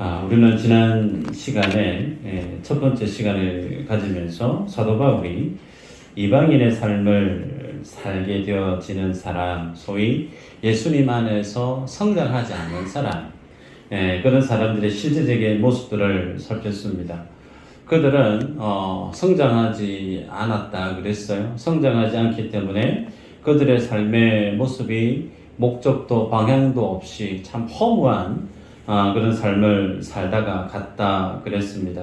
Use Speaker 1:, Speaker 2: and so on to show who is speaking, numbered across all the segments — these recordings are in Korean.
Speaker 1: 우리는 지난 시간에 첫 번째 시간을 가지면서 사도 바울이 이방인의 삶을 살게 되어지는 사람, 소위 예수님 안에서 성장하지 않는 사람, 그런 사람들의 실제적인 모습들을 살폈습니다. 그들은 성장하지 않았다 그랬어요. 성장하지 않기 때문에 그들의 삶의 모습이 목적도 방향도 없이 참 허무한 그런 삶을 살다가 갔다 그랬습니다.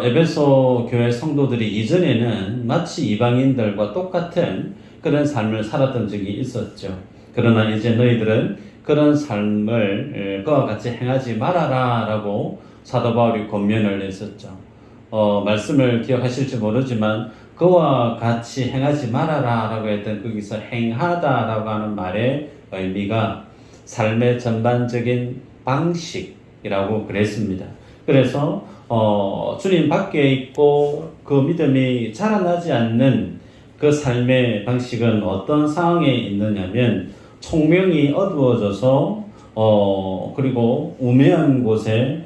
Speaker 1: 에베소 교회 성도들이 이전에는 마치 이방인들과 똑같은 그런 삶을 살았던 적이 있었죠. 그러나 이제 너희들은 그런 삶을 그와 같이 행하지 말아라 라고 사도 바울이 권면을 했었죠. 말씀을 기억하실지 모르지만 그와 같이 행하지 말아라 라고 했던 거기서 행하다 라고 하는 말의 의미가 삶의 전반적인 방식이라고 그랬습니다. 그래서 주님 밖에 있고 그 믿음이 자라나지 않는 그 삶의 방식은 어떤 상황에 있느냐면 총명이 어두워져서 그리고 우매한 곳에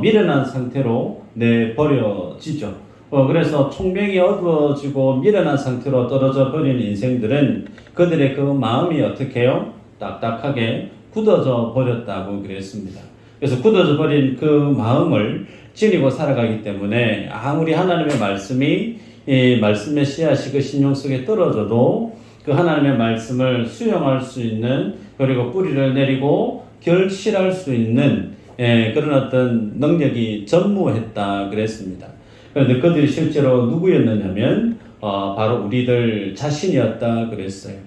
Speaker 1: 미련한 상태로 내버려지죠. 그래서 총명이 어두워지고 미련한 상태로 떨어져 버린 인생들은 그들의 그 마음이 어떻게 해요? 딱딱하게 굳어져 버렸다고 그랬습니다. 그래서 굳어져 버린 그 마음을 지니고 살아가기 때문에 아무리 하나님의 말씀이 이 말씀의 씨앗이 그 심령 속에 떨어져도 그 하나님의 말씀을 수용할 수 있는, 그리고 뿌리를 내리고 결실할 수 있는 그런 어떤 능력이 전무했다 그랬습니다. 그런데 그들이 실제로 누구였느냐면 바로 우리들 자신이었다 그랬어요.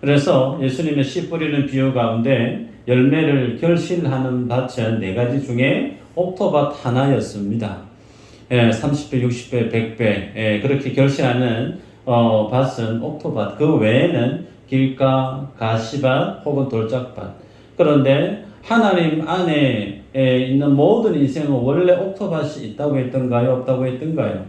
Speaker 1: 그래서 예수님의 씨 뿌리는 비유 가운데 열매를 결실하는 밭은 4가지 중에 옥토밭 하나였습니다. 30배, 60배, 100배 그렇게 결실하는 밭은 옥토밭, 그 외에는 길가, 가시밭 혹은 돌짝밭. 그런데 하나님 안에 있는 모든 인생은 원래 옥토밭이 있다고 했던가요? 없다고 했던가요?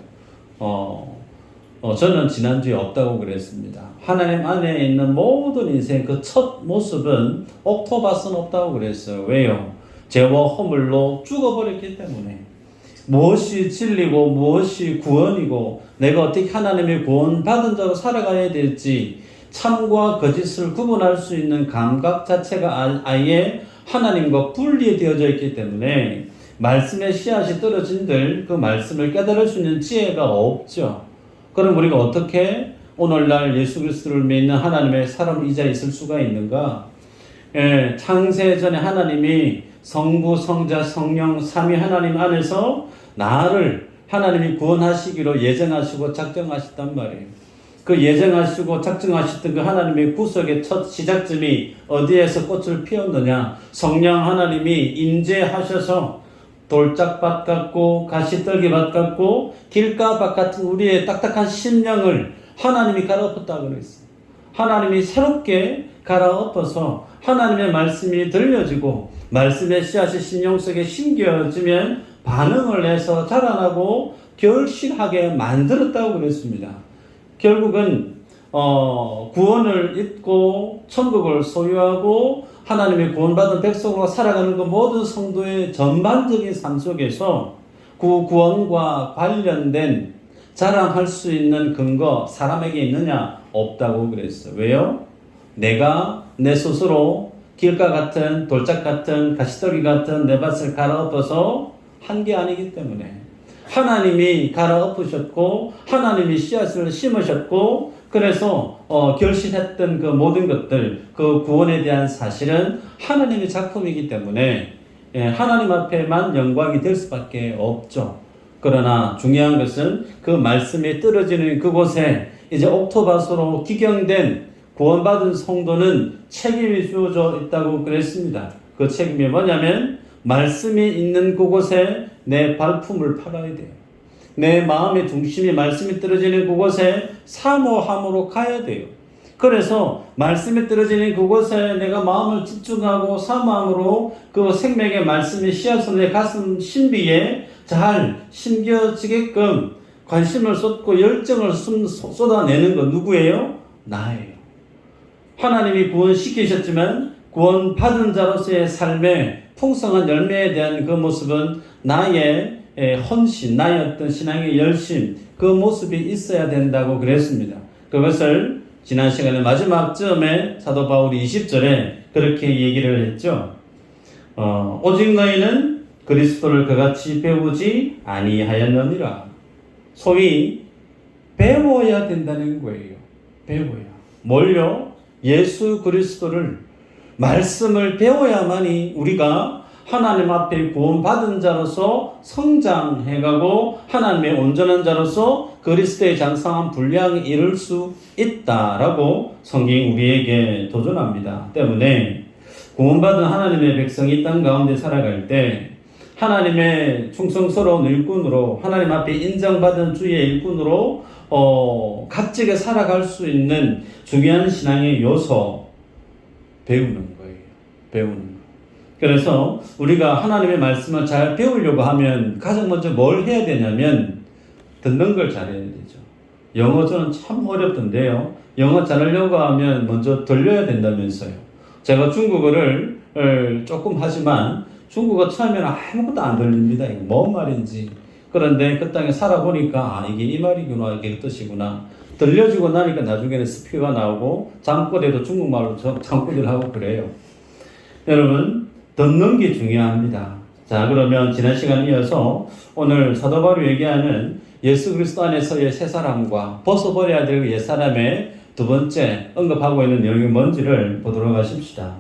Speaker 1: 저는 지난주에 없다고 그랬습니다. 하나님 안에 있는 모든 인생 그 첫 모습은 옥토밭은 없다고 그랬어요. 왜요? 죄와 허물로 죽어버렸기 때문에. 무엇이 진리고 무엇이 구원이고 내가 어떻게 하나님의 구원받은 자로 살아가야 될지 참과 거짓을 구분할 수 있는 감각 자체가 아예 하나님과 분리되어져 있기 때문에 말씀의 씨앗이 떨어진들 그 말씀을 깨달을 수 있는 지혜가 없죠. 그럼 우리가 어떻게 오늘날 예수 그리스도를 믿는 하나님의 사람이자 있을 수가 있는가? 창세 전에 하나님이 성부, 성자, 성령, 삼위 하나님 안에서 나를 하나님이 구원하시기로 예정하시고 작정하셨단 말이에요. 그 예정하시고 작정하셨던 그 하나님의 구속의 첫 시작점이 어디에서 꽃을 피웠느냐? 성령 하나님이 임재하셔서 돌짝밭 같고 가시떨기밭 같고 길가밭 같은 우리의 딱딱한 심령을 하나님이 갈아엎었다고 그랬어요. 하나님이 새롭게 갈아엎어서 하나님의 말씀이 들려지고 말씀의 씨앗이 심령 속에 심겨지면 반응을 해서 자라나고 결실하게 만들었다고 그랬습니다. 결국은 구원을 입고 천국을 소유하고 하나님의 구원받은 백성으로 살아가는 그 모든 성도의 전반적인 삶 속에서 그 구원과 관련된 자랑할 수 있는 근거 사람에게 있느냐? 없다고 그랬어요. 왜요? 내가 내 스스로 길가 같은 돌짝 같은 가시떨기 같은 내 밭을 갈아엎어서 한 게 아니기 때문에 하나님이 갈아엎으셨고 하나님이 씨앗을 심으셨고 그래서 결실했던 그 모든 것들, 그 구원에 대한 사실은 하나님의 작품이기 때문에 하나님 앞에만 영광이 될 수밖에 없죠. 그러나 중요한 것은 그 말씀이 떨어지는 그곳에 이제 옥토밭으로 기경된 구원받은 성도는 책임이 주어져 있다고 그랬습니다. 그 책임이 뭐냐면 말씀이 있는 그곳에 내 발품을 팔아야 돼요. 내 마음의 중심이 말씀이 떨어지는 그곳에 사모함으로 가야 돼요. 그래서 말씀이 떨어지는 그곳에 내가 마음을 집중하고 사모함으로 그 생명의 말씀이 씨앗을 내 가슴 신비에 잘 심겨지게끔 관심을 쏟고 열정을 쏟아내는 건 누구예요? 나예요. 하나님이 구원시키셨지만 구원받은 자로서의 삶에 풍성한 열매에 대한 그 모습은 나의 헌신, 나의 어떤 신앙의 열심, 그 모습이 있어야 된다고 그랬습니다. 그것을 지난 시간에 마지막 쯤에 사도 바울이 20절에 그렇게 얘기를 했죠. 오직 너희는 그리스도를 그같이 배우지 아니하였느니라. 소위 배워야 된다는 거예요. 배워야. 뭘요? 예수 그리스도를, 말씀을 배워야만이 우리가 하나님 앞에 구원받은 자로서 성장해가고 하나님의 온전한 자로서 그리스도의 장성한 분량에 이를 수 있다라고 성경이 우리에게 도전합니다. 때문에 구원받은 하나님의 백성이 땅 가운데 살아갈 때 하나님의 충성스러운 일꾼으로, 하나님 앞에 인정받은 주의 일꾼으로 값지게 살아갈 수 있는 중요한 신앙의 요소, 배우는 거예요. 배우는 거. 그래서 우리가 하나님의 말씀을 잘 배우려고 하면 가장 먼저 뭘 해야 되냐면 듣는 걸 잘해야 되죠. 영어 저는 참 어렵던데요. 영어 잘하려고 하면 먼저 들려야 된다면서요. 제가 중국어를 조금 하지만 중국어 처음에는 아무것도 안 들립니다. 이거 뭔 말인지. 그런데 그 땅에 살아보니까 이게 이 말이구나, 이게 그 뜻이구나. 들려주고 나니까 나중에는 스피커가 나오고 잠꼬대도 중국말로 잠꼬대를 하고 그래요. 여러분, 듣는 게 중요합니다. 자, 그러면 지난 시간에 이어서 오늘 사도 바울이 얘기하는 예수 그리스도 안에서의 새 사람과 벗어버려야 될 옛 사람의 두 번째 언급하고 있는 내용이 뭔지를 보도록 하십시다.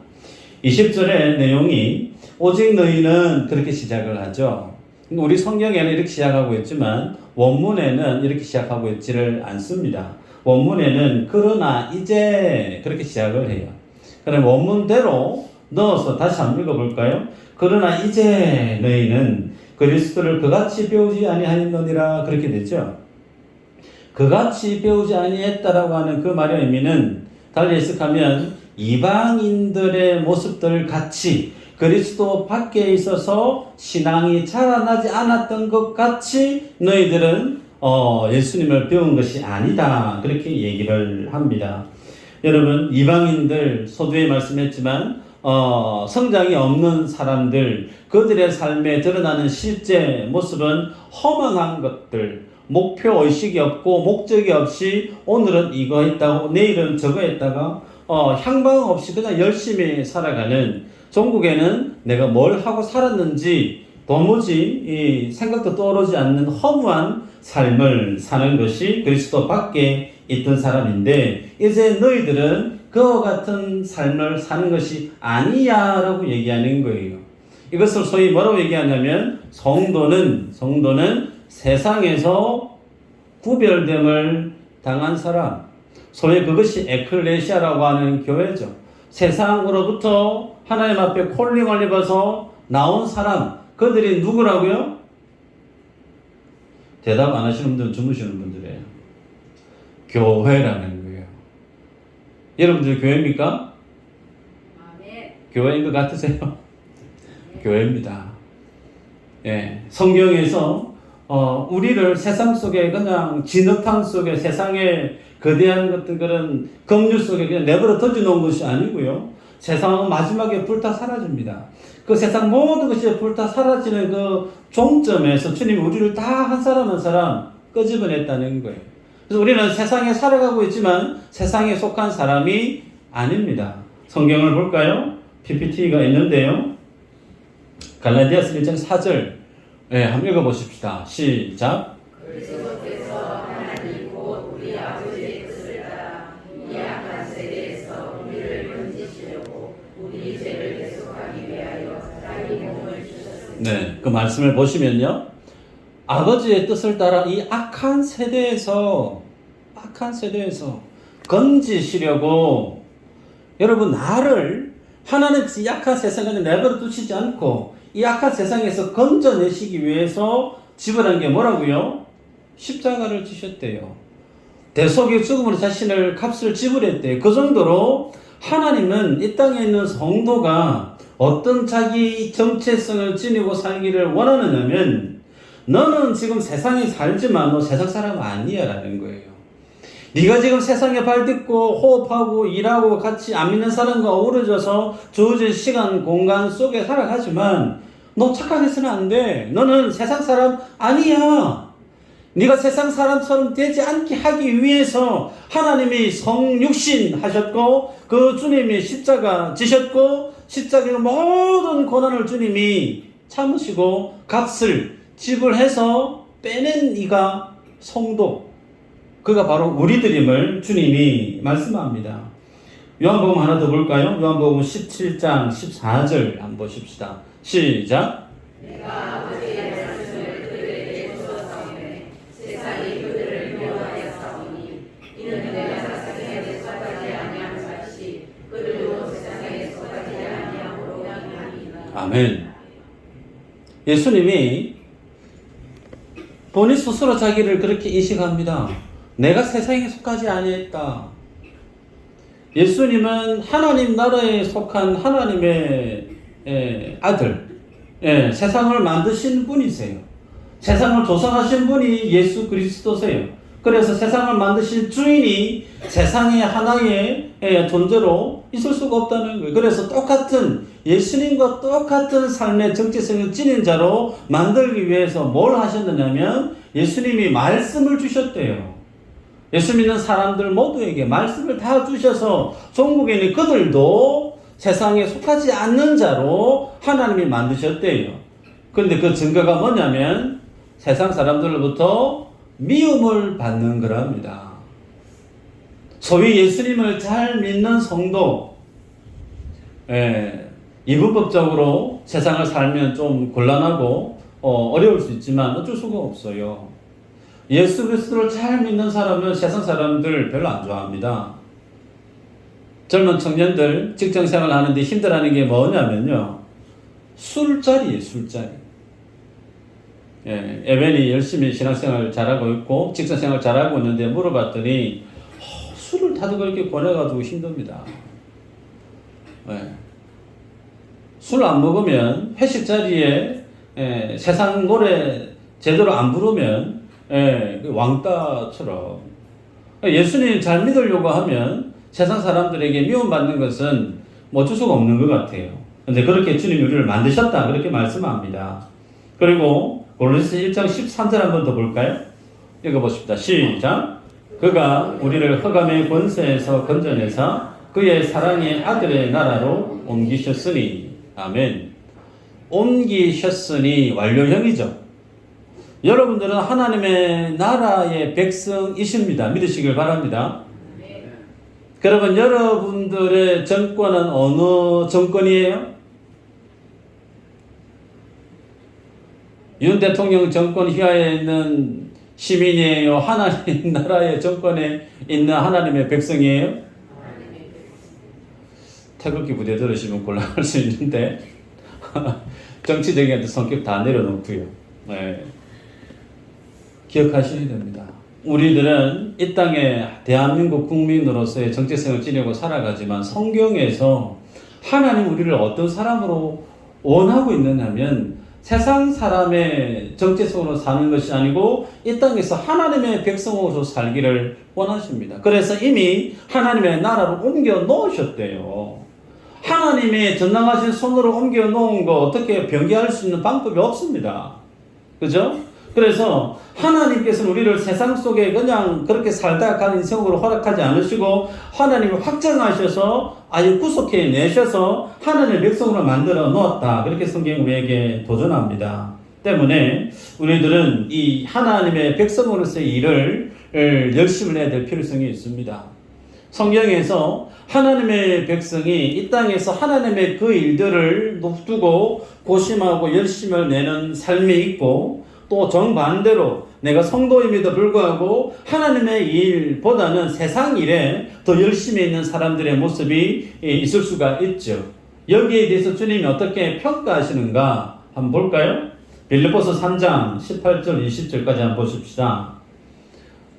Speaker 1: 20절의 내용이 오직 너희는 그렇게 시작을 하죠. 우리 성경에는 이렇게 시작하고 있지만 원문에는 이렇게 시작하고 있지를 않습니다. 원문에는 그러나 이제 그렇게 시작을 해요. 그럼 원문대로 넣어서 다시 한번 읽어볼까요? 그러나 이제 너희는 그리스도를 그같이 배우지 아니하였느니라, 그렇게 되죠. 그같이 배우지 아니했다라고 하는 그 말의 의미는 달리 해석하면 이방인들의 모습들 같이 그리스도 밖에 있어서 신앙이 자라나지 않았던 것 같이 너희들은 예수님을 배운 것이 아니다, 그렇게 얘기를 합니다. 여러분, 이방인들, 소두에 말씀했지만 성장이 없는 사람들, 그들의 삶에 드러나는 실제 모습은 허망한 것들, 목표 의식이 없고 목적이 없이 오늘은 이거 했다고 내일은 저거 했다가 향방 없이 그냥 열심히 살아가는, 종국에는 내가 뭘 하고 살았는지 도무지 생각도 떠오르지 않는 허무한 삶을 사는 것이 그리스도 밖에 있던 사람인데, 이제 너희들은 그와 같은 삶을 사는 것이 아니야 라고 얘기하는 거예요. 이것을 소위 뭐라고 얘기하냐면 성도는 세상에서 구별됨을 당한 사람, 소위 그것이 에클레시아라고 하는 교회죠. 세상으로부터 하나님 앞에 콜링을 입어서 나온 사람, 그들이 누구라고요? 대답 안 하시는 분들은 주무시는 분들이에요. 교회라는 거예요. 여러분들 교회입니까?
Speaker 2: 아멘.
Speaker 1: 교회인 것 같으세요? 교회입니다. 예, 성경에서 우리를 세상 속에 그냥 진흙탕 속에 세상에 거대한 것들 그런 검류 속에 그냥 내버려 던져놓은 것이 아니고요. 세상은 마지막에 불타 사라집니다. 그 세상 모든 것이 불타 사라지는 그 종점에서 주님이 우리를 다 한 사람 한 사람 끄집어냈다는 거예요. 그래서 우리는 세상에 살아가고 있지만 세상에 속한 사람이 아닙니다. 성경을 볼까요? PPT가 있는데요. 갈라디아서 1장 4절 한번 읽어보십시다. 시작.
Speaker 2: 그리스도께서 하나님 곧 우리 아버지의 뜻을 따라 이 악한 세대에서 우리를 건지시려고 우리 죄를 대속하기 위하여 자기 몸을 주셨습니다.
Speaker 1: 네, 그 말씀을 보시면요. 아버지의 뜻을 따라 이 악한 세대에서 건지시려고, 여러분, 나를 하나님 이 악한 세상에 내버려 두시지 않고 이 악한 세상에서 건져내시기 위해서 지불한 게 뭐라고요? 십자가를 지셨대요. 대속의 죽음으로 자신을 값을 지불했대요. 그 정도로 하나님은 이 땅에 있는 성도가 어떤 자기 정체성을 지니고 살기를 원하느냐면, 너는 지금 세상에 살지만 너 세상 사람 아니야 라는 거예요. 네가 지금 세상에 발딛고 호흡하고 일하고 같이 안 믿는 사람과 어우러져서 주어진 시간, 공간 속에 살아가지만 너 착각해서는 안 돼. 너는 세상 사람 아니야. 네가 세상 사람처럼 되지 않게 하기 위해서 하나님이 성육신 하셨고 그 주님이 십자가 지셨고 십자가의 모든 고난을 주님이 참으시고 값을 지불해서 빼낸 이가 성도, 그가 바로 우리들임을 주님이 말씀합니다. 요한복음 하나 더 볼까요? 요한복음 17장 14절 한번 보십시다. 시작.
Speaker 2: 내가 아버지의 말씀을 그들에게 주었사오매 세상이 그들을 미워하였사오니 이는 내가 세상에 속하지 아니함 같이 그들도 세상에 속하지 아니함으로 명하니라.
Speaker 1: 아멘. 예수님이 본인 스스로 자기를 그렇게 인식합니다. 내가 세상에 속하지 아니했다. 예수님은 하나님 나라에 속한 하나님의 아들, 세상을 만드신 분이세요. 세상을 조성하신 분이 예수 그리스도세요. 그래서 세상을 만드신 주인이 세상의 하나의 존재로 있을 수가 없다는 거예요. 그래서 똑같은 예수님과 똑같은 삶의 정체성을 지닌 자로 만들기 위해서 뭘 하셨느냐면 예수님이 말씀을 주셨대요. 예수 믿는 사람들 모두에게 말씀을 다 주셔서 종국에 있는 그들도 세상에 속하지 않는 자로 하나님이 만드셨대요. 그런데 그 증거가 뭐냐면 세상 사람들로부터 미움을 받는 거랍니다. 소위 예수님을 잘 믿는 성도, 이분법적으로 세상을 살면 좀 곤란하고 어려울 수 있지만 어쩔 수가 없어요. 예수 그리스도를 잘 믿는 사람은 세상 사람들 별로 안 좋아합니다. 젊은 청년들 직장생활 하는데 힘들어하는 게 뭐냐면요, 술자리예요. 술자리. 에벤이 열심히 신앙생활 잘하고 있고 직장생활 잘하고 있는데 물어봤더니 술을 다들 그렇게 권해가지고 힘듭니다. 술 안 먹으면 회식 자리에 세상 노래 제대로 안 부르면 왕따처럼 예수님 잘 믿으려고 하면 세상 사람들에게 미움받는 것은 뭐 어쩔 수가 없는 것 같아요. 근데 그렇게 주님이 우리를 만드셨다 그렇게 말씀합니다. 그리고 골로새 1장 13절 한번 더 볼까요? 읽어보십시다. 시작. 그가 우리를 흑암의 권세에서 건져내사 그의 사랑의 아들의 나라로 옮기셨으니. 아멘. 옮기셨으니 완료형이죠. 여러분들은 하나님의 나라의 백성이십니다. 믿으시길 바랍니다. 그러면 여러분들의 정권은 어느 정권이에요? 윤 대통령 정권 휘하에 있는 시민이에요? 하나님 나라의 정권에 있는 하나님의 백성이에요? 태극기 부대 들으시면 곤란할 수 있는데 정치적인 성격 다 내려놓고요. 기억하셔야 됩니다. 우리들은 이 땅에 대한민국 국민으로서의 정체성을 지니고 살아가지만 성경에서 하나님 우리를 어떤 사람으로 원하고 있느냐면 세상 사람의 정체성으로 사는 것이 아니고 이 땅에서 하나님의 백성으로 살기를 원하십니다. 그래서 이미 하나님의 나라로 옮겨 놓으셨대요. 하나님의 전능하신 손으로 옮겨 놓은 거 어떻게 변개할 수 있는 방법이 없습니다. 그죠? 그래서 하나님께서는 우리를 세상 속에 그냥 그렇게 살다 가는 인생으로 허락하지 않으시고 하나님이 확정하셔서 아예 구속해 내셔서 하나님의 백성으로 만들어 놓았다. 그렇게 성경이 우리에게 도전합니다. 때문에 우리들은 이 하나님의 백성으로서의 일을 열심히 해야 될 필요성이 있습니다. 성경에서 하나님의 백성이 이 땅에서 하나님의 그 일들을 두고 고심하고 열심을 내는 삶이 있고 또 정반대로 내가 성도임에도 불구하고 하나님의 일보다는 세상 일에 더 열심히 있는 사람들의 모습이 있을 수가 있죠. 여기에 대해서 주님이 어떻게 평가하시는가 한번 볼까요? 빌립보서 3장 18절 20절까지 한번 보십시다.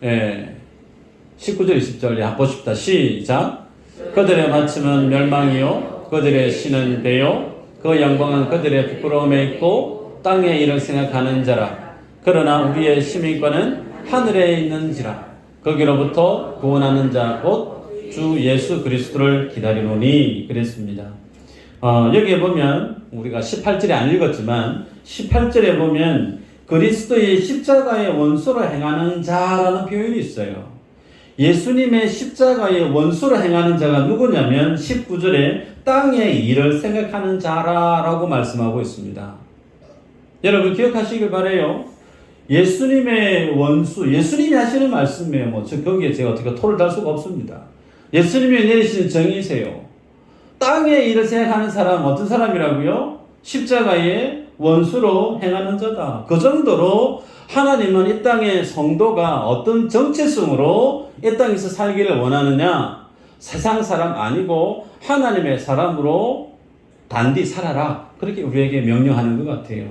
Speaker 1: 19절 20절 한번 보십시다. 시작. 그들의 마침은 멸망이요 그들의 신은 배요 그 영광은 그들의 부끄러움에 있고 땅의 일을 생각하는 자라. 그러나 우리의 시민권은 하늘에 있는지라. 거기로부터 구원하는 자 곧 주 예수 그리스도를 기다리노니 그랬습니다. 여기에 보면 우리가 18절에 안 읽었지만 18절에 보면 그리스도의 십자가의 원수로 행하는 자라는 표현이 있어요. 예수님의 십자가의 원수로 행하는 자가 누구냐면 19절에 땅의 일을 생각하는 자라고 말씀하고 있습니다. 여러분 기억하시길 바라요. 예수님의 원수, 예수님이 하시는 말씀이에요. 거기에 제가 어떻게 토를 달 수가 없습니다. 예수님이 내리시는 정의세요. 땅의 일을 생각하는 사람 어떤 사람이라고요? 십자가의 원수로 행하는 자다. 그 정도로 하나님은 이 땅의 성도가 어떤 정체성으로 이 땅에서 살기를 원하느냐? 세상 사람 아니고 하나님의 사람으로 단디 살아라. 그렇게 우리에게 명령하는 것 같아요.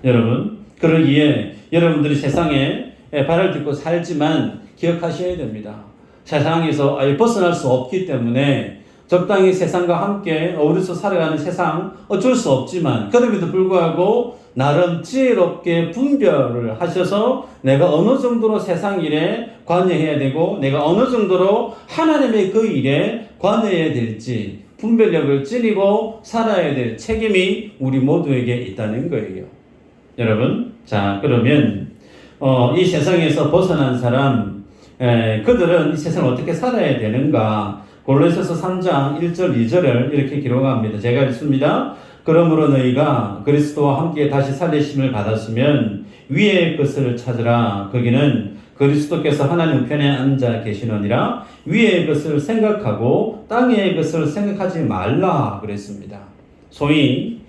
Speaker 1: 여러분, 그러기에 여러분들이 세상에 발을 딛고 살지만 기억하셔야 됩니다. 세상에서 벗어날 수 없기 때문에 적당히 세상과 함께 어우러져 살아가는 세상 어쩔 수 없지만 그럼에도 불구하고 나름 지혜롭게 분별을 하셔서 내가 어느 정도로 세상 일에 관여해야 되고 내가 어느 정도로 하나님의 그 일에 관여해야 될지 분별력을 지니고 살아야 될 책임이 우리 모두에게 있다는 거예요. 여러분, 자 그러면 이 세상에서 벗어난 사람 그들은 이 세상을 어떻게 살아야 되는가? 골로새서 3장 1절 2절을 이렇게 기록합니다. 제가 읽습니다. 그러므로 너희가 그리스도와 함께 다시 살리심을 받았으면 위의 것을 찾으라. 거기는 그리스도께서 하나님 우편에 앉아 계시느니라. 위의 것을 생각하고 땅의 것을 생각하지 말라 그랬습니다. 소위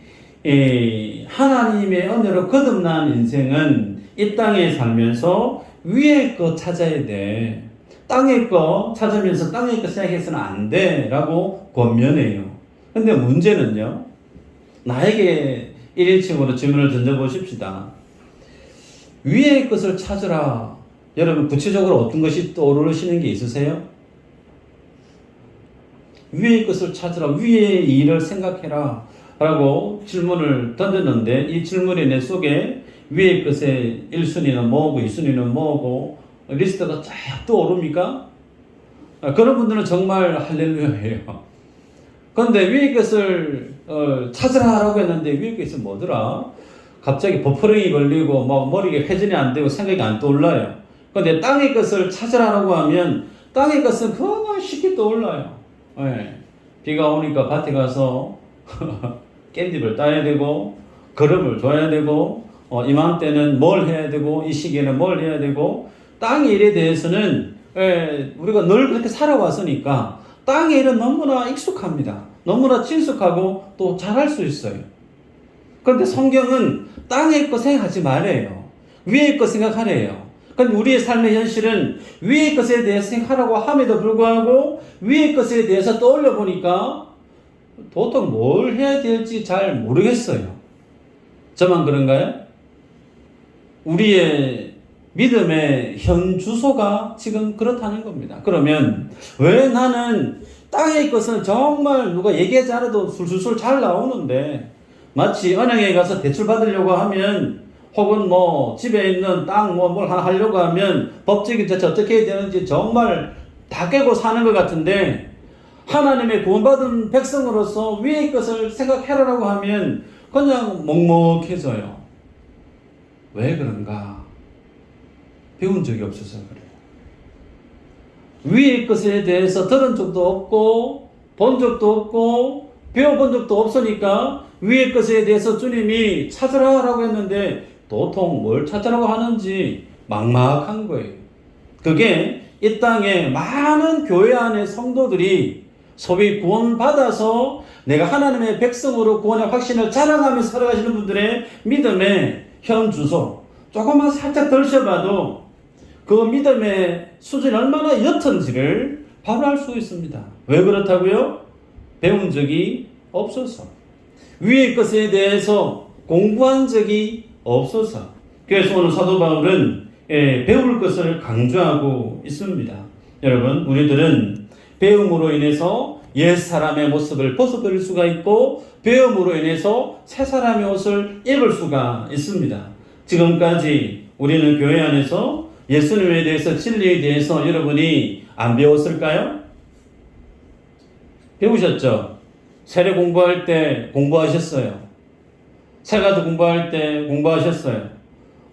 Speaker 1: 하나님의 은혜로 거듭난 인생은 이 땅에 살면서 위의 것 찾아야 돼. 땅의 거 찾으면서 땅의 거 생각해서는 안 돼 라고 권면해요. 근데 문제는요, 나에게 1인칭으로 질문을 던져보십시다. 위의 것을 찾으라. 여러분 구체적으로 어떤 것이 떠오르시는 게 있으세요? 위의 것을 찾으라. 위의 일을 생각해라 라고 질문을 던졌는데 이 질문의 내 속에 위의 것의 1순위는 뭐고 2순위는 뭐고 리스트가 쫙 떠오릅니까? 그런 분들은 정말 할렐루야예요. 그런데 위의 것을 찾으라 라고 했는데 위의 것이 뭐더라? 갑자기 버퍼링이 걸리고 막 머리가 회전이 안 되고 생각이 안 떠올라요. 그런데 땅의 것을 찾으라고 하면 땅의 것은 그냥 쉽게 떠올라요. 네. 비가 오니까 밭에 가서 깻잎을 따야 되고 거름을 줘야 되고 이맘때는 뭘 해야 되고 이 시기에는 뭘 해야 되고 땅의 일에 대해서는 우리가 늘 그렇게 살아왔으니까 땅의 일은 너무나 익숙합니다. 너무나 친숙하고 또 잘할 수 있어요. 그런데 성경은 땅의 것 생각하지 말아요. 위의 것 생각하래요. 그런데 우리의 삶의 현실은 위의 것에 대해서 생각하라고 함에도 불구하고 위의 것에 대해서 떠올려 보니까 보통 뭘 해야 될지 잘 모르겠어요. 저만 그런가요? 우리의 믿음의 현 주소가 지금 그렇다는 겁니다. 그러면 왜 나는 땅의 것은 정말 누가 얘기하지 않아도 술술술 잘 나오는데 마치 은행에 가서 대출 받으려고 하면 혹은 집에 있는 땅 뭘 하나 하려고 하면 법적인 자체 어떻게 해야 되는지 정말 다 깨고 사는 것 같은데 하나님의 구원받은 백성으로서 위의 것을 생각해라라고 하면 그냥 먹먹해져요. 왜 그런가? 배운 적이 없어서 그래요. 위의 것에 대해서 들은 적도 없고 본 적도 없고 배워본 적도 없으니까 위의 것에 대해서 주님이 찾으라라고 했는데 도통 뭘 찾으라고 하는지 막막한 거예요. 그게 이 땅에 많은 교회 안의 성도들이 소위 구원받아서 내가 하나님의 백성으로 구원의 확신을 자랑하며 살아가시는 분들의 믿음의 현 주소 조금만 살짝 덜셔봐도 그 믿음의 수준이 얼마나 옅은지를 바로 알 수 있습니다. 왜 그렇다고요? 배운 적이 없어서, 위의 것에 대해서 공부한 적이 없어서. 그래서 오늘 사도 바울은 배울 것을 강조하고 있습니다. 여러분, 우리들은 배움으로 인해서 옛 사람의 모습을 벗어버릴 수가 있고 배움으로 인해서 새 사람의 옷을 입을 수가 있습니다. 지금까지 우리는 교회 안에서 예수님에 대해서, 진리에 대해서 여러분이 안 배웠을까요? 배우셨죠? 세례 공부할 때 공부하셨어요. 세가도 공부할 때 공부하셨어요.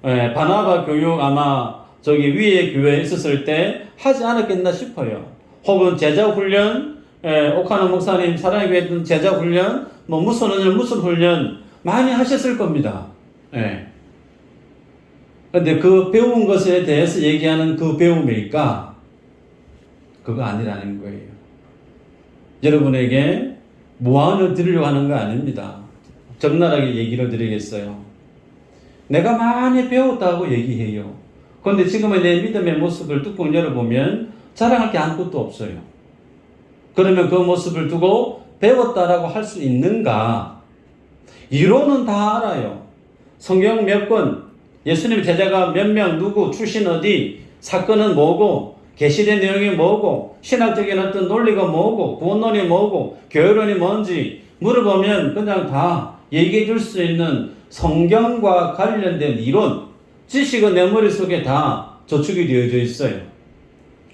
Speaker 1: 바나바 교육 아마 저기 위에 교회에 있었을 때 하지 않았겠나 싶어요. 혹은 제자 훈련, 오카노 목사님 사랑의 교회 했던 제자 훈련, 뭐 무슨 훈련 많이 하셨을 겁니다. 근데 그 배운 것에 대해서 얘기하는 그 배움일까? 그거 아니라는 거예요. 여러분에게 무안을 드리려고 하는 거 아닙니다. 적나라하게 얘기를 드리겠어요. 내가 많이 배웠다고 얘기해요. 그런데 지금의 내 믿음의 모습을 뚜껑 열어보면 자랑할 게 아무것도 없어요. 그러면 그 모습을 두고 배웠다라고 할 수 있는가? 이론은 다 알아요. 성경 몇 권, 예수님 제자가 몇 명, 누구, 출신 어디, 사건은 뭐고, 계시의 내용이 뭐고, 신학적인 어떤 논리가 뭐고, 구원론이 뭐고, 교회론이 뭔지 물어보면 그냥 다 얘기해 줄 수 있는 성경과 관련된 이론, 지식은 내 머릿속에 다 저축이 되어져 있어요.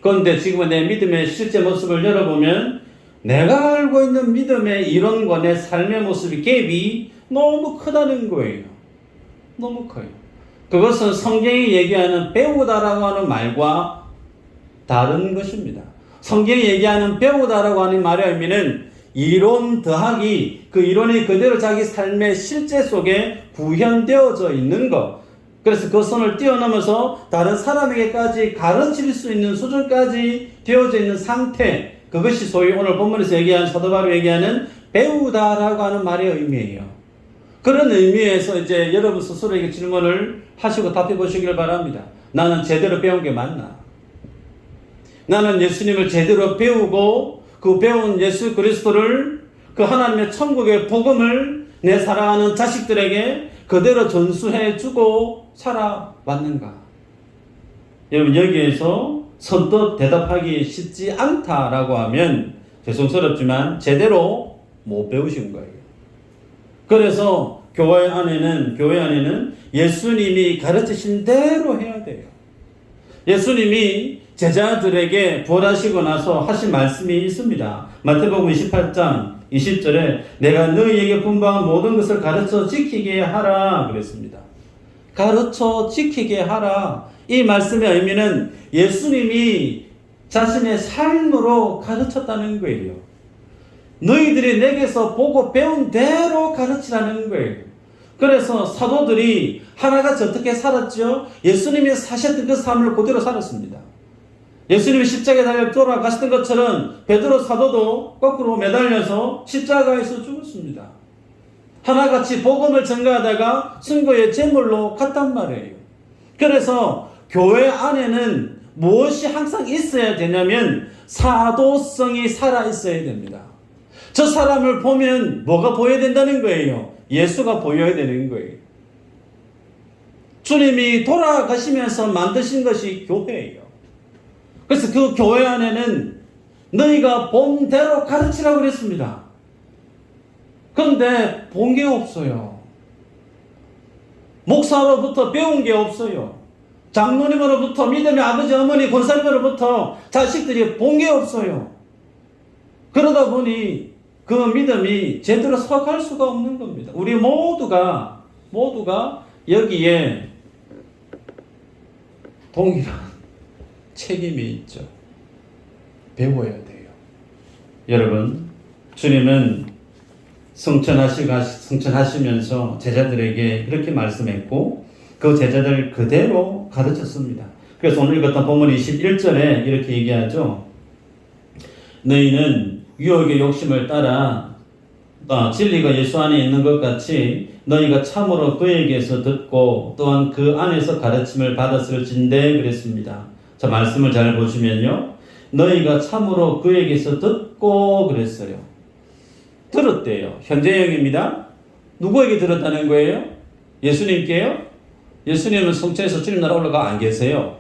Speaker 1: 그런데 지금은 내 믿음의 실제 모습을 열어보면 내가 알고 있는 믿음의 이론과 내 삶의 모습의 갭이 너무 크다는 거예요. 너무 커요. 그것은 성경이 얘기하는 배우다라고 하는 말과 다른 것입니다. 성경이 얘기하는 배우다라고 하는 말의 의미는 이론 더하기 그 이론이 그대로 자기 삶의 실제 속에 구현되어져 있는 것. 그래서 그 선을 뛰어넘어서 다른 사람에게까지 가르칠 수 있는 수준까지 되어져 있는 상태. 그것이 소위 오늘 본문에서 얘기하는 사도 바울이 얘기하는 배우다라고 하는 말의 의미예요. 그런 의미에서 이제 여러분 스스로에게 질문을 하시고 답해 보시길 바랍니다. 나는 제대로 배운 게 맞나? 나는 예수님을 제대로 배우고 그 배운 예수 그리스도를 그 하나님의 천국의 복음을 내 사랑하는 자식들에게 그대로 전수해 주고 살아왔는가? 여러분 여기에서 선뜻 대답하기 쉽지 않다라고 하면 죄송스럽지만 제대로 못 배우신 거예요. 그래서 교회 안에는 예수님이 가르치신 대로 해야 돼요. 예수님이 제자들에게 부활하시고 나서 하신 말씀이 있습니다. 마태복음 28장 20절에 내가 너희에게 분부한 모든 것을 가르쳐 지키게 하라 그랬습니다. 가르쳐 지키게 하라. 이 말씀의 의미는 예수님이 자신의 삶으로 가르쳤다는 거예요. 너희들이 내게서 보고 배운 대로 가르치라는 거예요. 그래서 사도들이 하나같이 어떻게 살았죠? 예수님이 사셨던 그 삶을 그대로 살았습니다. 예수님이 십자가에 달려 돌아가셨던 것처럼 베드로 사도도 거꾸로 매달려서 십자가에서 죽었습니다. 하나같이 복음을 전가하다가 승거의 제물로 갔단 말이에요. 그래서 교회 안에는 무엇이 항상 있어야 되냐면 사도성이 살아있어야 됩니다. 저 사람을 보면 뭐가 보여야 된다는 거예요? 예수가 보여야 되는 거예요. 주님이 돌아가시면서 만드신 것이 교회예요. 그래서 그 교회 안에는 너희가 본 대로 가르치라고 그랬습니다. 그런데 본 게 없어요. 목사로부터 배운 게 없어요. 장로님으로부터 믿음의 아버지 어머니 권사님으로부터 자식들이 본 게 없어요. 그러다 보니 그 믿음이 제대로 서갈 수가 없는 겁니다. 우리 모두가 여기에 동일한 책임이 있죠. 배워야 돼요. 여러분, 주님은 성천하시면서 제자들에게 그렇게 말씀했고 그 제자들 그대로 가르쳤습니다. 그래서 오늘 읽었던 본문 21절에 이렇게 얘기하죠. 너희는 유혹의 욕심을 따라 진리가 예수 안에 있는 것 같이 너희가 참으로 그에게서 듣고 또한 그 안에서 가르침을 받았을진대 그랬습니다. 자, 말씀을 잘 보시면요. 너희가 참으로 그에게서 듣고 그랬어요. 들었대요. 현재형입니다. 누구에게 들었다는 거예요? 예수님께요? 예수님은 성천에서 주님 나라 올라가 안 계세요.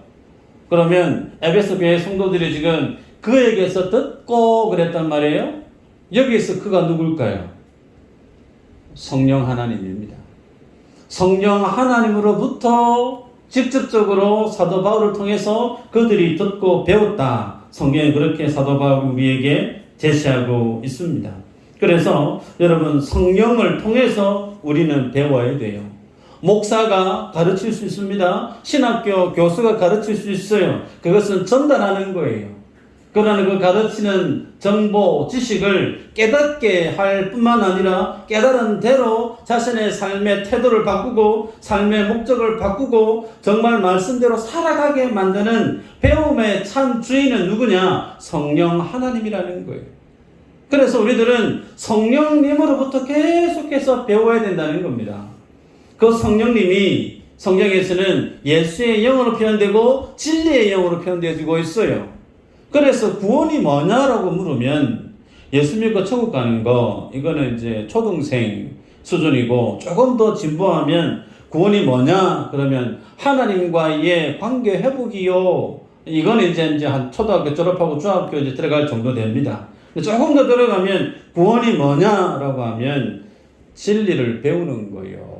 Speaker 1: 그러면 에베소 교회 성도들이 지금 그에게서 듣고 그랬단 말이에요. 여기에서 그가 누굴까요? 성령 하나님입니다. 성령 하나님으로부터 직접적으로 사도 바울을 통해서 그들이 듣고 배웠다. 성경에 그렇게 사도 바울이 우리에게 제시하고 있습니다. 그래서 여러분, 성령을 통해서 우리는 배워야 돼요. 목사가 가르칠 수 있습니다. 신학교 교수가 가르칠 수 있어요. 그것은 전달하는 거예요. 그러나 그 가르치는 정보, 지식을 깨닫게 할 뿐만 아니라 깨달은 대로 자신의 삶의 태도를 바꾸고 삶의 목적을 바꾸고 정말 말씀대로 살아가게 만드는 배움의 참 주인은 누구냐? 성령 하나님이라는 거예요. 그래서 우리들은 성령님으로부터 계속해서 배워야 된다는 겁니다. 그 성령님이 성경에서는 예수의 영으로 표현되고 진리의 영으로 표현되어지고 있어요. 그래서 구원이 뭐냐라고 물으면 예수 믿고 천국 가는 거, 이거는 이제 초등생 수준이고, 조금 더 진보하면 구원이 뭐냐 그러면 하나님과의 관계 회복이요. 이거는 이제 한 초등학교 졸업하고 중학교 이제 들어갈 정도 됩니다. 조금 더 들어가면 구원이 뭐냐라고 하면 진리를 배우는 거예요.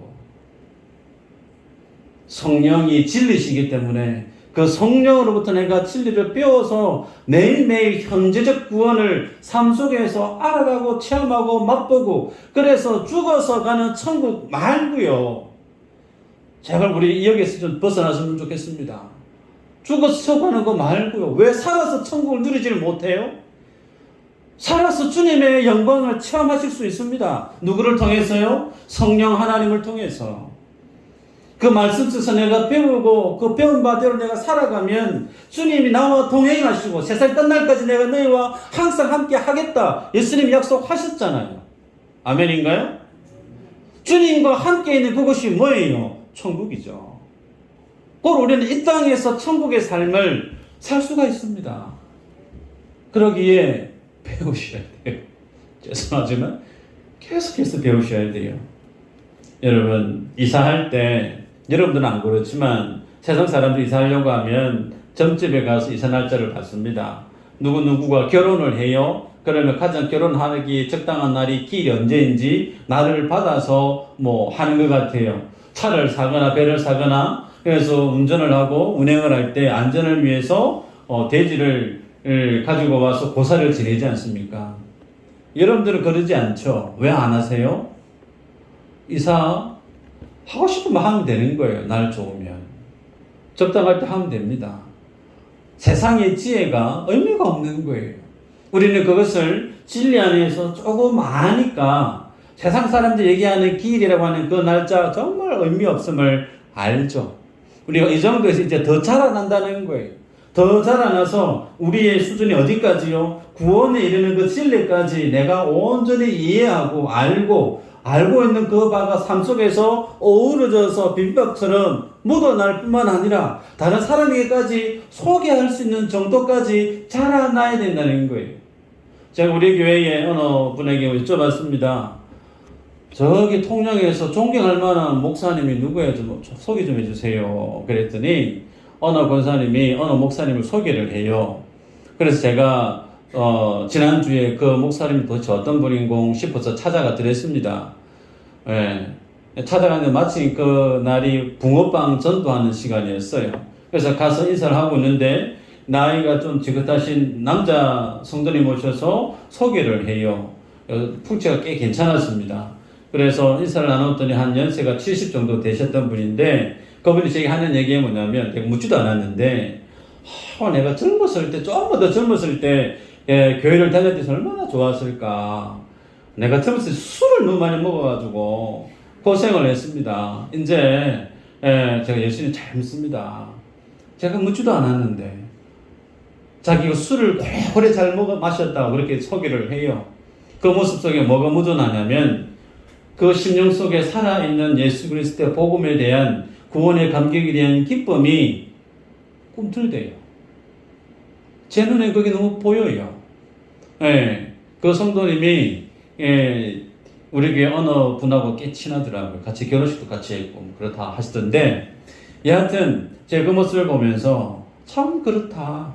Speaker 1: 성령이 진리시기 때문에 그 성령으로부터 내가 진리를 배워서 매일매일 현재적 구원을 삶 속에서 알아가고 체험하고 맛보고, 그래서 죽어서 가는 천국 말고요. 제발 우리 여기서 좀 벗어났으면 좋겠습니다. 죽어서 가는 거 말고요. 왜 살아서 천국을 누리지를 못해요? 살아서 주님의 영광을 체험하실 수 있습니다. 누구를 통해서요? 성령 하나님을 통해서. 그 말씀 속에서 내가 배우고 그 배운 바대로 내가 살아가면 주님이 나와 동행하시고 세상 끝날까지 내가 너희와 항상 함께 하겠다. 예수님이 약속하셨잖아요. 아멘인가요? 주님과 함께 있는 그것이 뭐예요? 천국이죠. 그걸 우리는 이 땅에서 천국의 삶을 살 수가 있습니다. 그러기에 배우셔야 돼요. 죄송하지만 계속해서 배우셔야 돼요. 여러분, 이사할 때 여러분들은 안 그렇지만 세상 사람들이 이사하려고 하면 점집에 가서 이사 날짜를 받습니다. 누구누구가 결혼을 해요. 그러면 가장 결혼하기 적당한 날이 기일이 언제인지 날을 받아서 뭐 하는 것 같아요. 차를 사거나 배를 사거나, 그래서 운전을 하고 운행을 할 때 안전을 위해서 대지를 가지고 와서 고사를 지내지 않습니까? 여러분들은 그러지 않죠? 왜 안 하세요? 이사 하고 싶으면 하면 되는 거예요. 날 좋으면. 적당할 때 하면 됩니다. 세상의 지혜가 의미가 없는 거예요. 우리는 그것을 진리 안에서 조금 아니까 세상 사람들이 얘기하는 기일이라고 하는 그 날짜 정말 의미 없음을 알죠. 우리가 이 정도에서 이제 더 자라난다는 거예요. 더 자라나서 우리의 수준이 어디까지요? 구원에 이르는 그 진리까지 내가 온전히 이해하고 알고 있는 그 바가 삶 속에서 어우러져서 비빔밥처럼 묻어날 뿐만 아니라 다른 사람에게까지 소개할 수 있는 정도까지 자라나야 된다는 거예요. 제가 우리 교회에 어느 분에게 여쭤봤습니다. 저기 통영에서 존경할 만한 목사님이 누구예요? 좀 소개 좀 해주세요. 그랬더니 어느 권사님이 어느 목사님을 소개를 해요. 그래서 제가 지난주에 그 목사님이 도대체 어떤 분인고 싶어서 찾아가 드렸습니다. 예. 찾아갔는데 마침 그 날이 붕어빵 전도하는 시간이었어요. 그래서 가서 인사를 하고 있는데 나이가 좀 지긋하신 남자 성도님 오셔서 소개를 해요. 풍채가 꽤 괜찮았습니다. 그래서 인사를 나눴더니 한 연세가 70 정도 되셨던 분인데, 그분이 제게 하는 얘기가 뭐냐면, 제가 묻지도 않았는데, 내가 젊었을 때, 조금만 더 젊었을 때, 교회를 다닐 때 얼마나 좋았을까. 내가 젊었을 때 술을 너무 많이 먹어가지고 고생을 했습니다. 이제 제가 예수님 잘 믿습니다. 제가 묻지도 않았는데 자기가 술을 오래 잘 마셨다고 그렇게 소개를 해요. 그 모습 속에 뭐가 묻어나냐면 그 심령 속에 살아있는 예수 그리스도의 복음에 대한 구원의 감격에 대한 기쁨이 꿈틀대요. 제 눈에 그게 너무 보여요. 그 성도님이 우리 교회 어느 분하고 꽤 친하더라고요. 같이 결혼식도 같이 했고 그렇다 하시던데, 여하튼 제가 그 모습을 보면서 참 그렇다.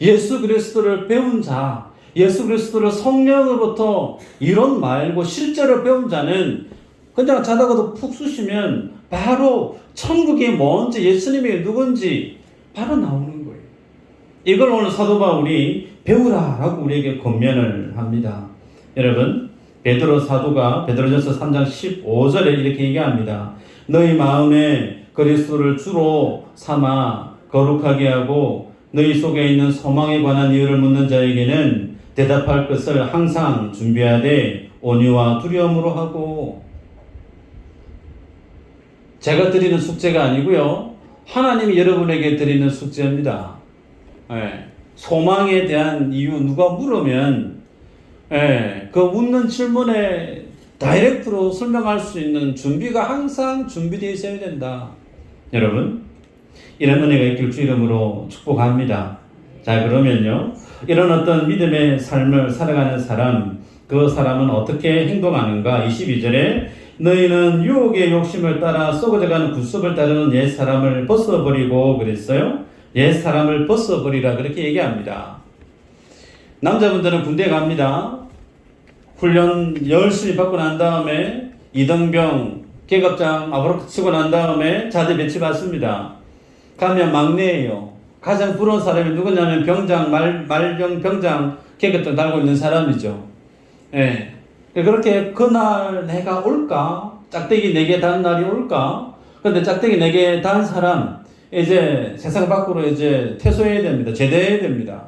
Speaker 1: 예수 그리스도를 배운 자, 예수 그리스도를 성령으로부터 이론 말고 실제로 배운 자는 그냥 자다가도 푹 쑤시면 바로 천국이 뭔지 예수님이 누군지 바로 나오는 거예요. 이걸 오늘 사도 바울이 배우라라고 우리에게 권면을 합니다. 여러분, 베드로 사도가 베드로전서 3장 15절에 이렇게 얘기합니다. 너희 마음에 그리스도를 주로 삼아 거룩하게 하고 너희 속에 있는 소망에 관한 이유를 묻는 자에게는 대답할 것을 항상 준비하되 온유와 두려움으로 하고. 제가 드리는 숙제가 아니고요, 하나님이 여러분에게 드리는 숙제입니다. 소망에 대한 이유 누가 물으면 그 묻는 질문에 다이렉트로 설명할 수 있는 준비가 항상 준비되어 있어야 된다. 여러분, 이런 은혜가 있길 주 이름으로 축복합니다. 자, 그러면요, 이런 어떤 믿음의 삶을 살아가는 사람, 그 사람은 어떻게 행동하는가? 22절에 너희는 유혹의 욕심을 따라 썩어져가는 구습을 따르는 옛 사람을 벗어버리고 그랬어요. 옛 사람을 벗어버리라 그렇게 얘기합니다. 남자분들은 군대 갑니다. 훈련 열심히 받고 난 다음에 이등병 계급장 아브라크 치고 난 다음에 자대 배치 받습니다. 가면 막내예요. 가장 부러운 사람이 누구냐면 병장, 말병 병장 계급장 달고 있는 사람이죠. 예. 그렇게 그날 내가 올까? 짝대기 4개 단 날이 올까? 근데 짝대기 4개 단 사람 이제 세상 밖으로 이제 퇴소해야 됩니다. 제대해야 됩니다.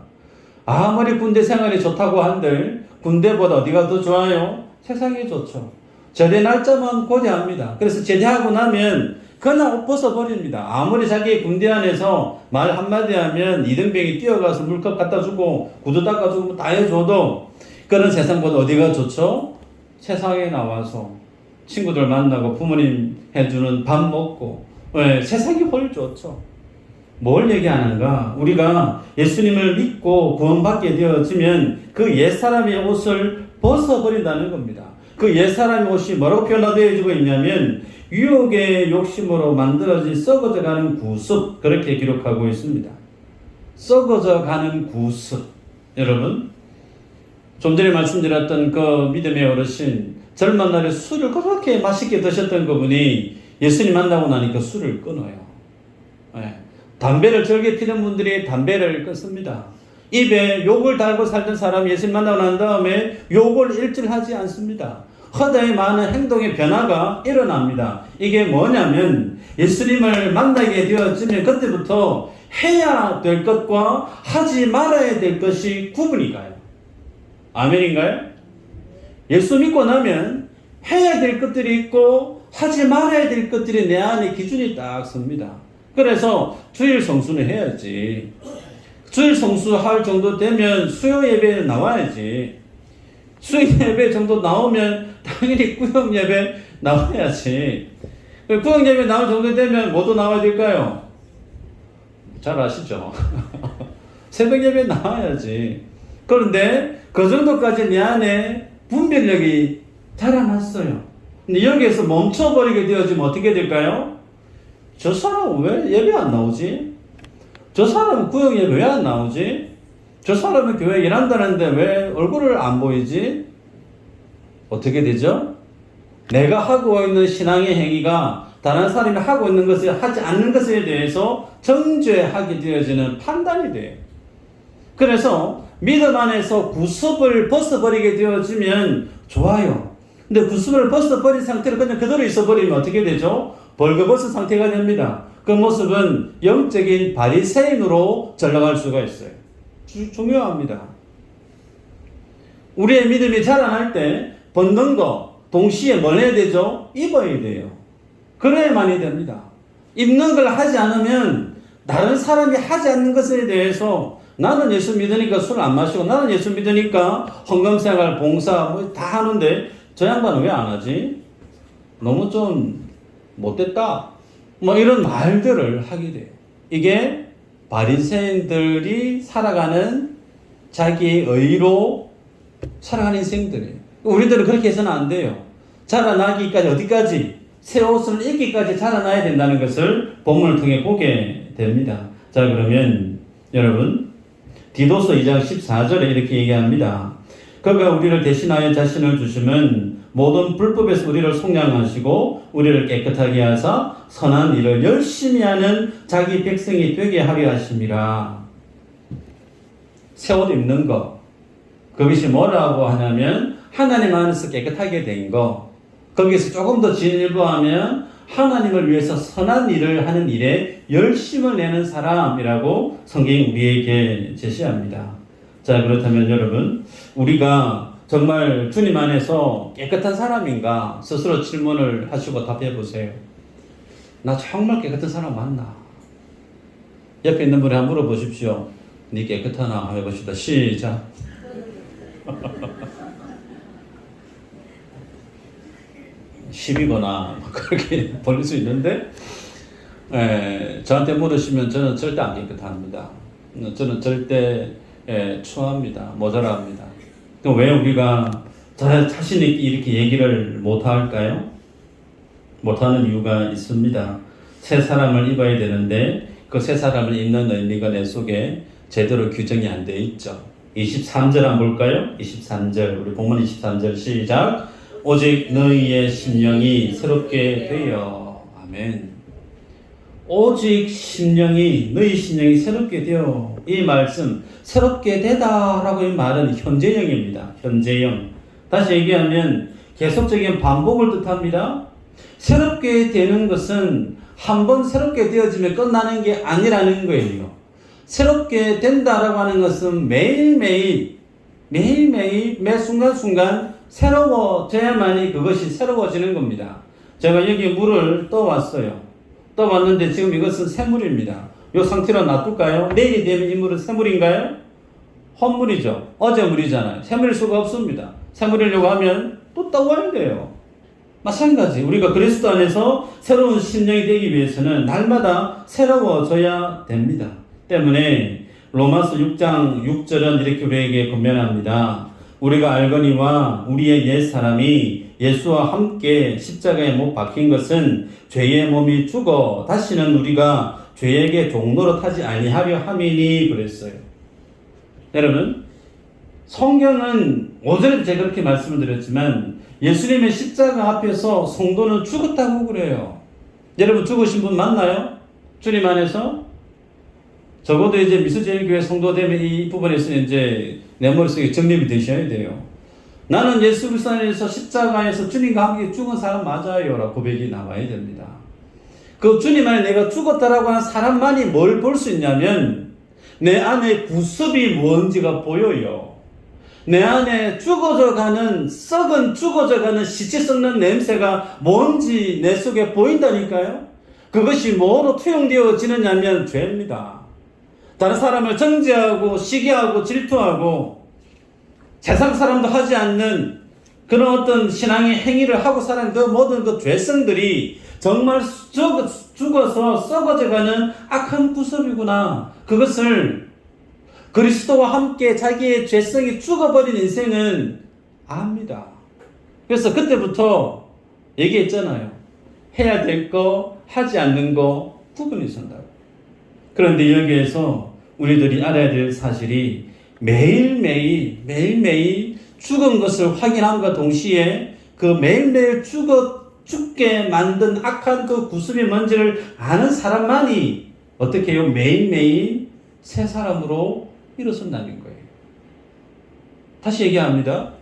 Speaker 1: 아무리 군대 생활이 좋다고 한들 군대보다 어디가 더 좋아요? 세상이 좋죠. 제대 날짜만 고대합니다. 그래서 제대하고 나면 그냥 옷 벗어버립니다. 아무리 자기 군대 안에서 말 한마디 하면 이등병이 뛰어가서 물컵 갖다 주고 구두 닦아주고 다 해줘도 그런 세상보다 어디가 좋죠? 세상에 나와서 친구들 만나고 부모님 해주는 밥 먹고, 세상이 훨 좋죠. 뭘 얘기하는가? 우리가 예수님을 믿고 구원받게 되어지면 그 옛사람의 옷을 벗어버린다는 겁니다. 그 옛사람의 옷이 뭐라고 표현되어지고 있냐면 유혹의 욕심으로 만들어진 썩어져가는 구습, 그렇게 기록하고 있습니다. 썩어져가는 구습. 여러분, 좀 전에 말씀드렸던 그 믿음의 어르신, 젊은 날에 술을 그렇게 맛있게 드셨던 그분이 예수님 만나고 나니까 술을 끊어요. 담배를 즐겨 피는 분들이 담배를 끊습니다. 입에 욕을 달고 살던 사람이 예수님 만나고 난 다음에 욕을 일절하지 않습니다. 허다의 많은 행동의 변화가 일어납니다. 이게 뭐냐면 예수님을 만나게 되어지면 그때부터 해야 될 것과 하지 말아야 될 것이 구분이 가요. 아멘인가요? 예수 믿고 나면 해야 될 것들이 있고 하지 말아야 될 것들이 내 안에 기준이 딱 섭니다. 그래서 주일 성수는 해야지. 주일 성수할 정도 되면 수요 예배에 나와야지. 수요 예배 정도 나오면 당연히 구역 예배 나와야지. 구역 예배 나올 정도 되면 뭐도 나와야 될까요? 잘 아시죠? 새벽 예배 나와야지. 그런데 그 정도까지 내 안에 분별력이 자라났어요. 근데 여기에서 멈춰버리게 되어지면 어떻게 될까요? 저 사람은 왜 예배 안 나오지? 저 사람은 구역 예배 왜 안 나오지? 저 사람은 교회 일한다는데 왜 얼굴을 안 보이지? 어떻게 되죠? 내가 하고 있는 신앙의 행위가 다른 사람이 하고 있는 것을 하지 않는 것에 대해서 정죄하게 되어지는 판단이 돼요. 그래서 믿음 안에서 구습을 벗어버리게 되어지면 좋아요. 근데 구습을 벗어버린 상태로 그냥 그대로 있어버리면 어떻게 되죠? 벌거벗은 상태가 됩니다. 그 모습은 영적인 바리새인으로 전락할 수가 있어요. 중요합니다. 우리의 믿음이 자라날 때 벗는 거 동시에 뭘 해야 되죠? 입어야 돼요. 그래야만이 됩니다. 입는 걸 하지 않으면 다른 사람이 하지 않는 것에 대해서 나는 예수 믿으니까 술 안 마시고 나는 예수 믿으니까 헌금생활, 봉사 뭐 다 하는데 저 양반은 왜 안 하지? 너무 좀 못됐다. 뭐 이런 말들을 하게 돼요. 이게 바리새인들이 살아가는 자기의 의로 살아가는 인생들이에요. 우리들은 그렇게 해서는 안 돼요. 자라나기까지 어디까지? 새 옷을 입기까지 자라나야 된다는 것을 본문을 통해 보게 됩니다. 자, 그러면 여러분 디도서 2장 14절에 이렇게 얘기합니다. 그가 우리를 대신하여 자신을 주시면 모든 불법에서 우리를 속량하시고 우리를 깨끗하게 하사 선한 일을 열심히 하는 자기 백성이 되게 하려 하심이라. 새 옷 입는 거, 그것이 뭐라고 하냐면 하나님 안에서 깨끗하게 된 거, 거기서 조금 더 진일보하면 하나님을 위해서 선한 일을 하는 일에 열심을 내는 사람이라고 성경이 우리에게 제시합니다. 자, 그렇다면 여러분, 우리가 정말 주님 안에서 깨끗한 사람인가 스스로 질문을 하시고 답해 보세요. 나 정말 깨끗한 사람 맞나? 옆에 있는 분이 한번 물어보십시오. 네 깨끗하나? 해봅시다. 시작. 시비거나 그렇게 벌릴 수 있는데, 저한테 물으시면 저는 절대 안 깨끗합니다. 저는 절대 추합니다. 모자랍니다. 그럼 왜 우리가 자신 있게 이렇게 얘기를 못할까요? 못하는 이유가 있습니다. 새 사람을 입어야 되는데 그 새 사람을 입는 의미가 내 속에 제대로 규정이 안 돼 있죠. 23절 한번 볼까요? 23절, 우리 본문 23절 시작. 오직 너희의 심령이 새롭게 되어. 아멘. 오직 심령이, 너희 심령이 새롭게 되어. 이 말씀, 새롭게 되다라고 이 말은 현재형입니다. 현재형. 다시 얘기하면 계속적인 반복을 뜻합니다. 새롭게 되는 것은 한번 새롭게 되어지면 끝나는 게 아니라는 거예요. 새롭게 된다라고 하는 것은 매일매일, 매 순간순간 새로워져야만이 그것이 새로워지는 겁니다. 제가 여기 물을 떠왔어요. 떠왔는데 지금 이것은 새물입니다. 이 상태로 놔둘까요? 내일이 되면 이 물은 새물인가요? 헛물이죠. 어제 물이잖아요. 새물일 수가 없습니다. 새물이려고 하면 또 떠와야 돼요. 마찬가지. 우리가 그리스도 안에서 새로운 심령이 되기 위해서는 날마다 새로워져야 됩니다. 때문에 로마서 6장 6절은 이렇게 우리에게 권면합니다. 우리가 알거니와 우리의 옛사람이 예수와 함께 십자가에 못 박힌 것은 죄의 몸이 죽어 다시는 우리가 죄에게 종로로 타지 아니하려 함이니 그랬어요. 여러분, 성경은 오전에도 제가 그렇게 말씀을 드렸지만 예수님의 십자가 앞에서 성도는 죽었다고 그래요. 여러분, 죽으신 분 맞나요? 주님 안에서? 적어도 이제 미수제일교회 성도 되면 이 부분에서 이제 내 머릿속에 정립이 되셔야 돼요. 나는 예수 그리스도 안에서 십자가에서 주님과 함께 죽은 사람 맞아요 라고 고백이 나와야 됩니다. 그 주님 안에 내가 죽었다라고 하는 사람만이 뭘 볼 수 있냐면 내 안에 구습이 뭔지가 보여요. 내 안에 죽어져가는 죽어져가는 시체 썩는 냄새가 뭔지 내 속에 보인다니까요. 그것이 뭐로 투영되어지느냐면 죄입니다. 다른 사람을 정죄하고 시기하고 질투하고 세상 사람도 하지 않는 그런 어떤 신앙의 행위를 하고 사는 그 모든 그 죄성들이 정말 죽어서 썩어져가는 악한 구습이구나. 그것을 그리스도와 함께 자기의 죄성이 죽어버린 인생은 압니다. 그래서 그때부터 얘기했잖아요. 해야 될 거, 하지 않는 거 구분이 선다고. 그런데 여기에서 우리들이 알아야 될 사실이 매일매일 죽은 것을 확인함과 동시에 그 매일매일 죽게 만든 악한 그 구습의 먼지를 아는 사람만이 어떻게 해요? 매일매일 새 사람으로 일어선다는 거예요. 다시 얘기합니다.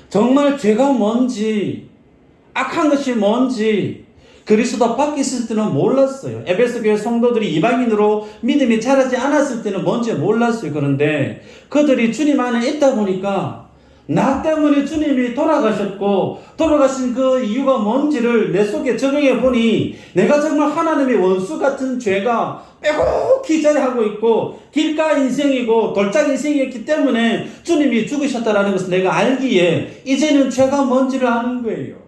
Speaker 1: 정말 죄가 뭔지, 악한 것이 뭔지 그리스도 밖에 있을 때는 몰랐어요. 에베소 교회 성도들이 이방인으로 믿음이 자라지 않았을 때는 뭔지 몰랐어요. 그런데 그들이 주님 안에 있다 보니까 나 때문에 주님이 돌아가셨고 돌아가신 그 이유가 뭔지를 내 속에 적용해 보니 내가 정말 하나님의 원수 같은 죄가 빼곡히 자리하고 있고 길가 인생이고 돌짝 인생이었기 때문에 주님이 죽으셨다라는 것을 내가 알기에 이제는 죄가 뭔지를 아는 거예요.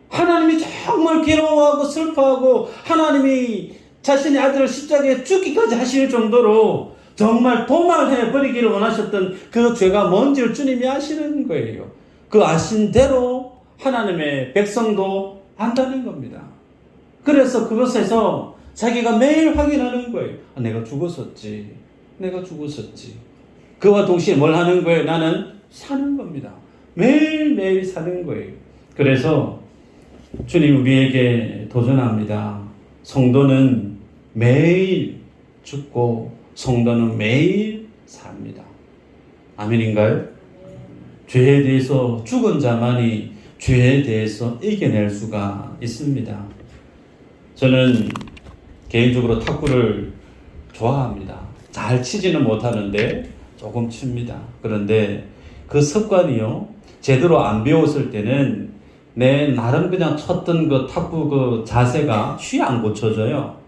Speaker 1: 하나님이 정말 괴로워하고 슬퍼하고 하나님이 자신의 아들을 십자가에 죽기까지 하실 정도로 정말 도말해버리기를 원하셨던 그 죄가 뭔지를 주님이 아시는 거예요. 그 아신 대로 하나님의 백성도 안다는 겁니다. 그래서 그것에서 자기가 매일 확인하는 거예요. 내가 죽었었지. 내가 죽었었지. 그와 동시에 뭘 하는 거예요? 나는 사는 겁니다. 매일매일 사는 거예요. 그래서 주님 우리에게 도전합니다. 성도는 매일 죽고 성도는 매일 삽니다. 아멘인가요? 죄에 대해서 죽은 자만이 죄에 대해서 이겨낼 수가 있습니다. 저는 개인적으로 탁구를 좋아합니다. 잘 치지는 못하는데 조금 칩니다. 그런데 그 습관이요, 제대로 안 배웠을 때는 내 나름 그냥 쳤던 그 탁구 그 자세가 쉬 안 고쳐져요.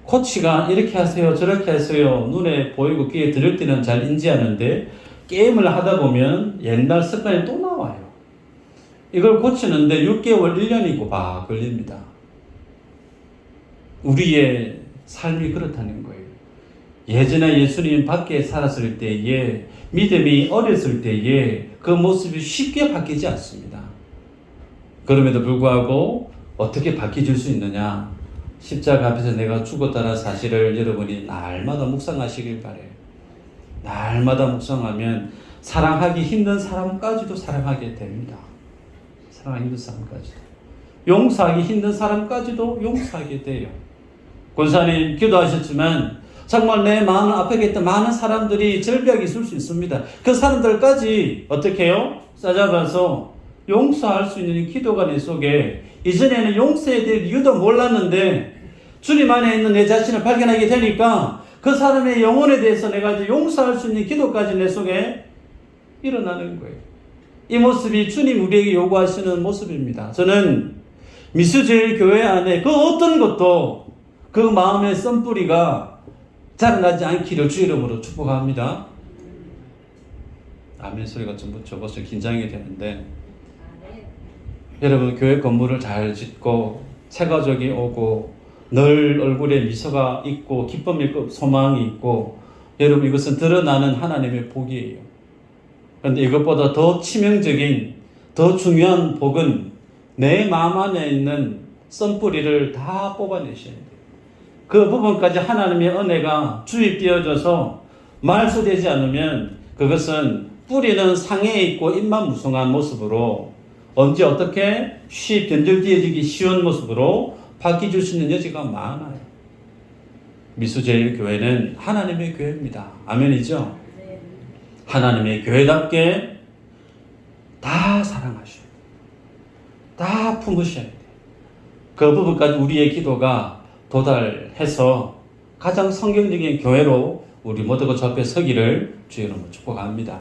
Speaker 1: 코치가 이렇게 하세요, 저렇게 하세요, 눈에 보이고 귀에 들을 때는 잘 인지하는데 게임을 하다 보면 옛날 습관이 또 나와요. 이걸 고치는데 6개월, 1년이 막 걸립니다. 우리의 삶이 그렇다는 거예요. 예전에 예수님 밖에 살았을 때에, 믿음이 어렸을 때에 그 모습이 쉽게 바뀌지 않습니다. 그럼에도 불구하고 어떻게 바뀌어질 수 있느냐? 십자가 앞에서 내가 죽었다는 사실을 여러분이 날마다 묵상하시길 바래요. 날마다 묵상하면 사랑하기 힘든 사람까지도 사랑하게 됩니다. 사랑하기 힘든 사람까지도. 용서하기 힘든 사람까지도 용서하게 돼요. 권사님 기도하셨지만 정말 내 마음 앞에 있던 많은 사람들이 절벽이 있을 수 있습니다. 그 사람들까지 어떻게 해요? 싸잡아서 용서할 수 있는 기도가 내 속에, 이전에는 용서에 대해 이유도 몰랐는데 주님 안에 있는 내 자신을 발견하게 되니까 그 사람의 영혼에 대해서 내가 이제 용서할 수 있는 기도까지 내 속에 일어나는 거예요. 이 모습이 주님 우리에게 요구하시는 모습입니다. 저는 미수제일 교회 안에 그 어떤 것도 그 마음의 썬뿌리가 자라나지 않기를 주 이름으로 축복합니다. 아멘 소리가 좀 적어서 긴장이 되는데, 여러분 교회 건물을 잘 짓고 새가족이 오고 늘 얼굴에 미소가 있고 기쁨이 있고 소망이 있고, 여러분 이것은 드러나는 하나님의 복이에요. 그런데 이것보다 더 치명적인, 더 중요한 복은 내 마음 안에 있는 썬뿌리를 다 뽑아내셔야 돼요. 그 부분까지 하나님의 은혜가 주입되어져서 말소되지 않으면 그것은 뿌리는 상해에 있고 잎만 무성한 모습으로 언제 어떻게 변질되어지기 쉬운 모습으로 바뀌어질 수 있는 여지가 많아요. 미수제일교회는 하나님의 교회입니다. 아멘이죠? 하나님의 교회답게 다 사랑하셔요. 다 품으셔야 돼요. 그 부분까지 우리의 기도가 도달해서 가장 성경적인 교회로 우리 모두가 저 앞에 서기를 주의 이름으로 축복합니다.